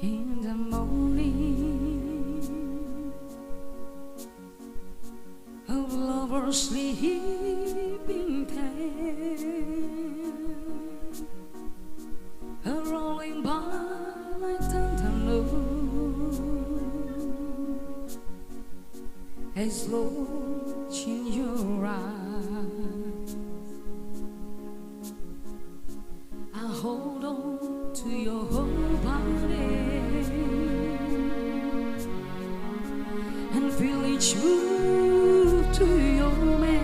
in the morning of lovers sleeping there, rolling by like tantalus as lost in your eyes. I hold on to your whole body and feel each move to your man.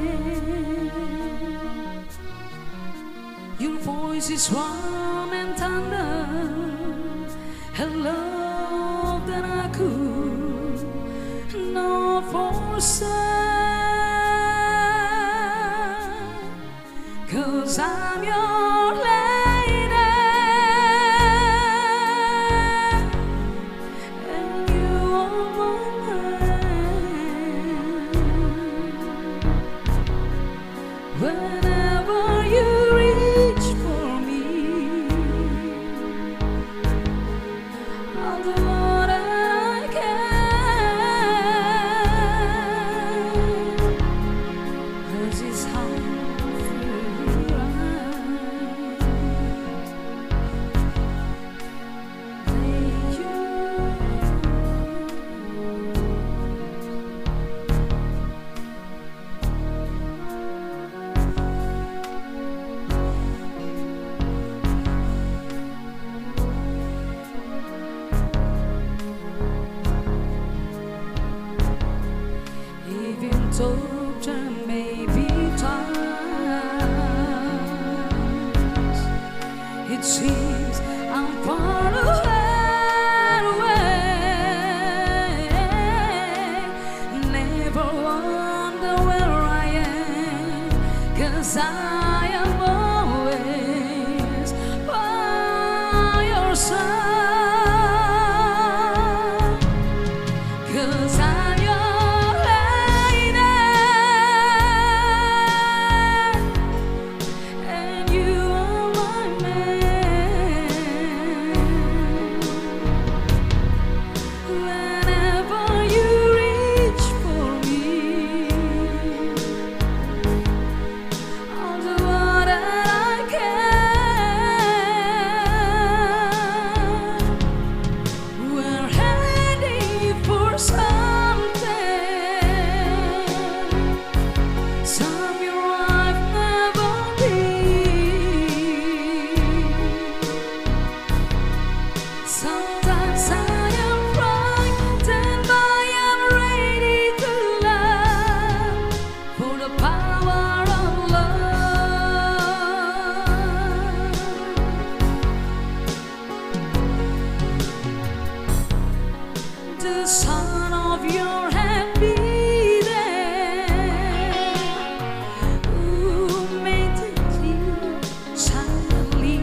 Your voice is warm and tender, a love that I could not forsake, 'cause I'm your lady and you are my man. Whenever you reach for me, I'll do what I can, 'cause it's hard for you. Even though there may be times it seems I'm far away, never wonder where I am, 'cause I am always by your side, 'cause I'm your lady and you are my man. Whenever you reach for me, I'll do what I can. We're heading for something your life never been. Sometimes I am frightened, but I am ready to love for the power of love. The sound of your hand beating, ooh, made it clear silently.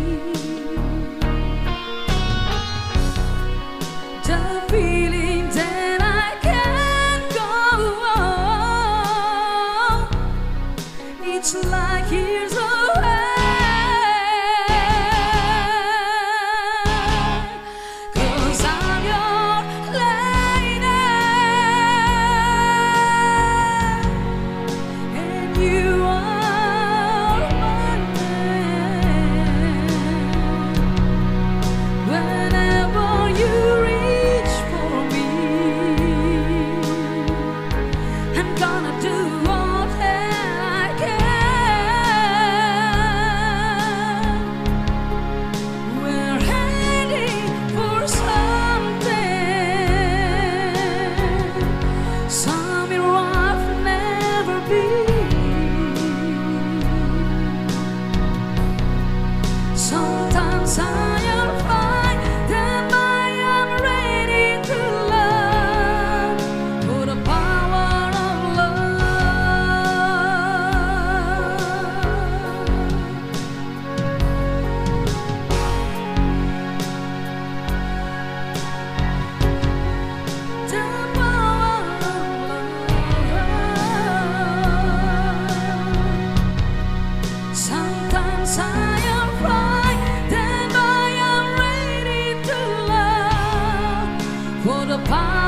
for the power